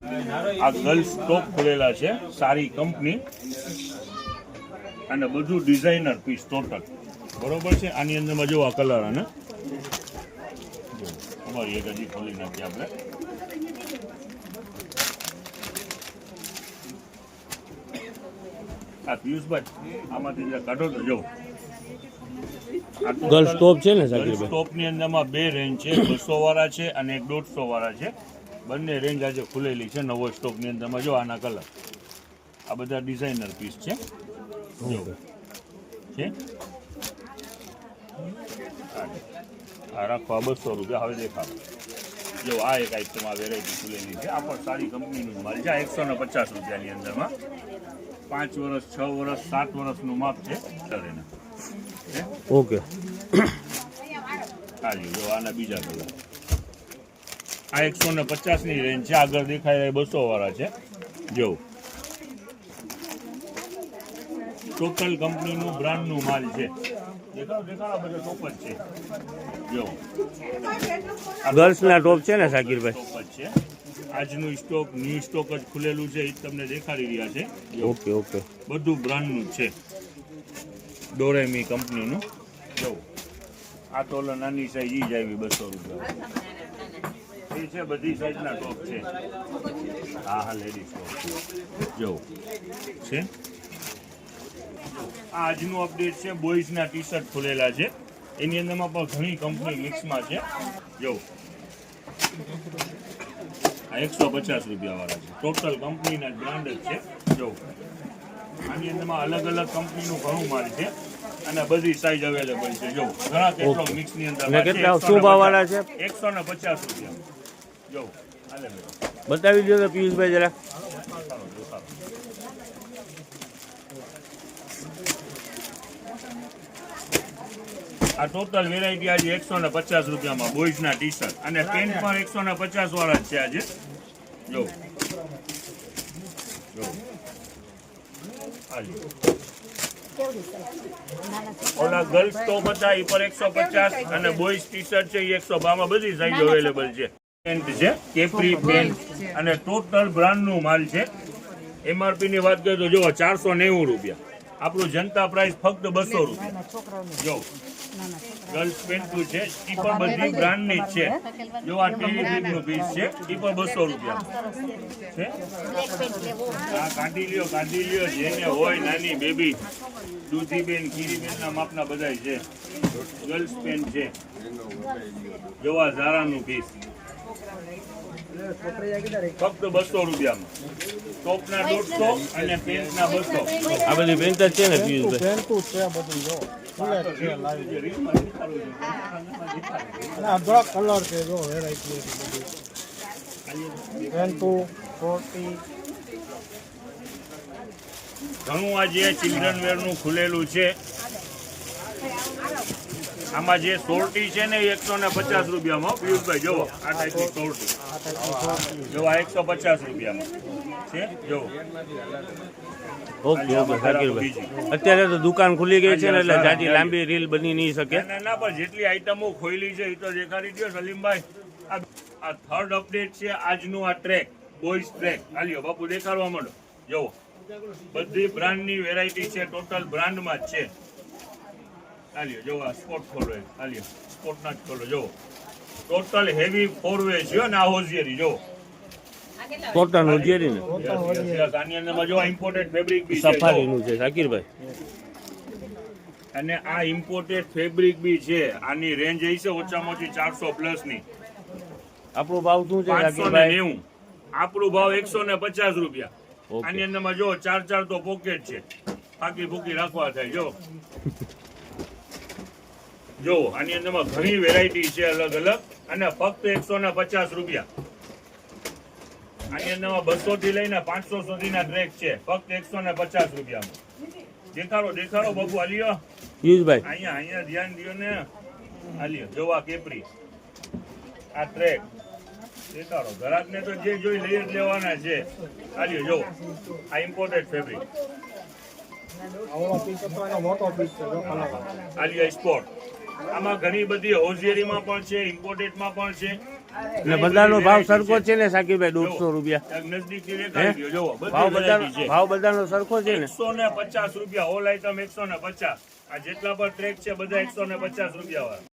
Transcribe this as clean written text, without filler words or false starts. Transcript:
આ ગર્લ્સ ટોપ ખુલેલા છે, સારી કંપની અને બધું ડિઝાઇનર પીસ ટોટલ બરોબર છે. આની અંદરમાં જો આ કલર અને અમારી એક હજી ખોલી નાખીએ આપણે. આ પિયુષભાઈ આમાંથી જરા કાઢો તો જો ગર્લ્સ ટોપ છે ને સાકીરભાઈ? ટોપની અંદરમાં બે રેન્જ છે, 200 વાળા છે અને એક 150 વાળા છે. બંને રેન્જ આજે ખુલેલી છે નવો સ્ટોકની અંદરમાં. જો આના કલર, આ બધા ડિઝાઇનર પીસ છે. જો છે આ રાખવા 200 રૂપિયા. હવે દેખાડો જો આ એક આઈટમ આ વેરાયટી ખુલેલી છે. આ પણ સારી કંપનીનું માલ છે. આ 150 રૂપિયાની અંદરમાં 5 વર્ષ 6 વર્ષ 7 વર્ષનું માપ છે. ઓકે. જો આના બીજા કલર, આ 150ની રેન્જ છે. આગળ દેખાય 200 વાળા છે. જો ટોટલ કંપનીનું બ્રાન્ડનું માલ છે. દેખાડો બધો ટોપ જ છે. જો ગર્લ્સના ટોપ છે ને સાકીરભાઈ? ટોપ જ છે. આજનું સ્ટોક ન્યૂ સ્ટોક જ ખુલેલું છે, એ તમને દેખાડી રહ્યા છે. Okay okay. બધું બ્રાન્ડનું જ છે, ડોરેમી કંપનીનું. જો આ તો નાની સાઈઝ ઈ જ આવી 200 રૂપિયા. એ છે બધી સાઈઝના ટોપ છે. હા લેડીઝ ટોપ જો છે. આ આજનું અપડેટ છે. બોયઝના ટી શર્ટ ખુલેલા છે. એની અંદરમાં પણ ઘણી કંપની મિક્સમાં છે. જો આ 150 રૂપિયા વાળા છે. ટોટલ કંપનીના બ્રાન્ડ જ છે. જો આની અંદરમાં અલગ અલગ કંપનીનું ઘણું માલ છે અને બધી સાઈઝ અવેલેબલ છે. જો ઘણા કેટલો મિક્સની અંદર કેટલા શું ભાવ વાળા છે? 150 રૂપિયા. જો હાલે બતાવી દો તો પિયુષભાઈ જરા. આ ટોટલ વેરાયટી આજે 150 રૂપિયામાં બોયઝના ટી શર્ટ અને પેન્ટ પણ 150 વાળા જ છે આજે. જો જો ઓલા ગર્લ્સ ટોપ હતા એ પર 150 અને બોયઝ ટી શર્ટ છે એ 100. આમાં બધી સાઈઝ અવેલેબલ છે. પેન્ટ છે, કેપ્રી પેન્ટ અને ટોટલ બ્રાન્ડનું માલ છે. એમઆરપી ની વાત કરીએ તો જો 490 રૂપિયા. આપણું જનતા પ્રાઇસ ફક્ત 200 રૂપિયા. જો ગર્લ્સ પેન્ટનું છે, એ પણ બધી બ્રાન્ડની જ છે. જો આ ટેલિફિટનું પીસ છે, એ પણ 200 રૂપિયા છે. આ કાઢી લ્યો જેને હોય નાની બેબી, દૂધીબેન, ખીરીબેનના માપના બધા છે. ગર્લ્સ પેન્ટ છે. જો આ ઝારાનું પીસ ફક્ત 200 રૂપિયામાં. ટોપના 150 અને પેન્ટના 200. આ બધી પેન્ટ જ છે ને પિયુષભાઈ? કલર છે જો વેરાયટી ઘણું આજે ચિલ્ડ્રન વેરનું ખુલેલું છે. આમાં જે સોરટી છે ને 150 રૂપિયામાં. પિયુષભાઈ જોવો આ ટાઈપની સોરટી જો આ 150 રૂપિયામાં છે. જો ઓકે ઓકે સાકીરભાઈ. અત્યારે તો દુકાન ખુલી ગઈ છે ને એટલે જાજી લાંબી રીલ બની નહીં શકે. ના પણ જેટલી આઈટમો ખોઈલી છે એ તો દેખાડી દો સલીમભાઈ. આ થર્ડ અપડેટ છે આજનું. આ ટ્રેક બોયઝ ટ્રેક હાલ્યો બાપુ દેખાડવા માંડો. જોવો બધી બ્રાન્ડની વેરાયટી છે. ટોટલ બ્રાન્ડમાં જ છે. હાલ્યો જો આ સ્પોર્ટ ખોલો, હાલ્યો સ્પોર્ટના જ ખોલો. જો ટોટલ હેવી 4 વે છે ને આ હોઝિયરી જો કોટન હોજિયરી ને આની અંદરમાં જો ઇમ્પોર્ટેડ ફેબ્રિક બી છે. સફારીનું છે સાકીરભાઈ. અને આ ઇમ્પોર્ટેડ ફેબ્રિક બી છે. આની રેન્જ એ છે ઓછામાં ઓછી 400 પ્લસ ની. આપણો ભાવ શું છે સાકીરભાઈ? 590. આપણું ભાવ 150 રૂપિયા. આની અંદરમાં જો 4 તો પોકેટ છે, બાકી ભૂકી રાખવા થાય. જો આની અંદરમાં ઘણી વેરાયટી છે અલગ અલગ અને ફક્ત 150 રૂપિયા. આની અંદરમાં 200 થી લઈને 500 સુધીના ટ્રેક છે. ફક્ત 150 રૂપિયામાં. દેખાડો બાબુ. હાલ્યો પિયુષભાઈ અહીંયા ધ્યાન દો ને. હાલ્યો જોવા કેપરી આ ટ્રેક દેખાડો. ગ્રાહકને તો જે જોઈ લઈ જ લેવાના છે. હાલ્યો જો આ ઇમ્પોર્ટેડ ફેબ્રિક. હાલ્યો સ્પોર્ટ. આમાં ઘણી બધી હોઝિયરીમાં પણ છે, ઇમ્પોર્ટેડમાં પણ છે અને બધાનો ભાવ સરખો છે ને સાકીભાઈ 150 રૂપિયા નજદીકથી દેખાડી દો, જોવો ભાવ બધી variety છે. ભાવ બધાનો સરખો છે ને 150 રૂપિયા ઓલ આઈટમ 150. આ જેટલા પણ ટ્રેક છે બધા 150 રૂપિયા વાળા.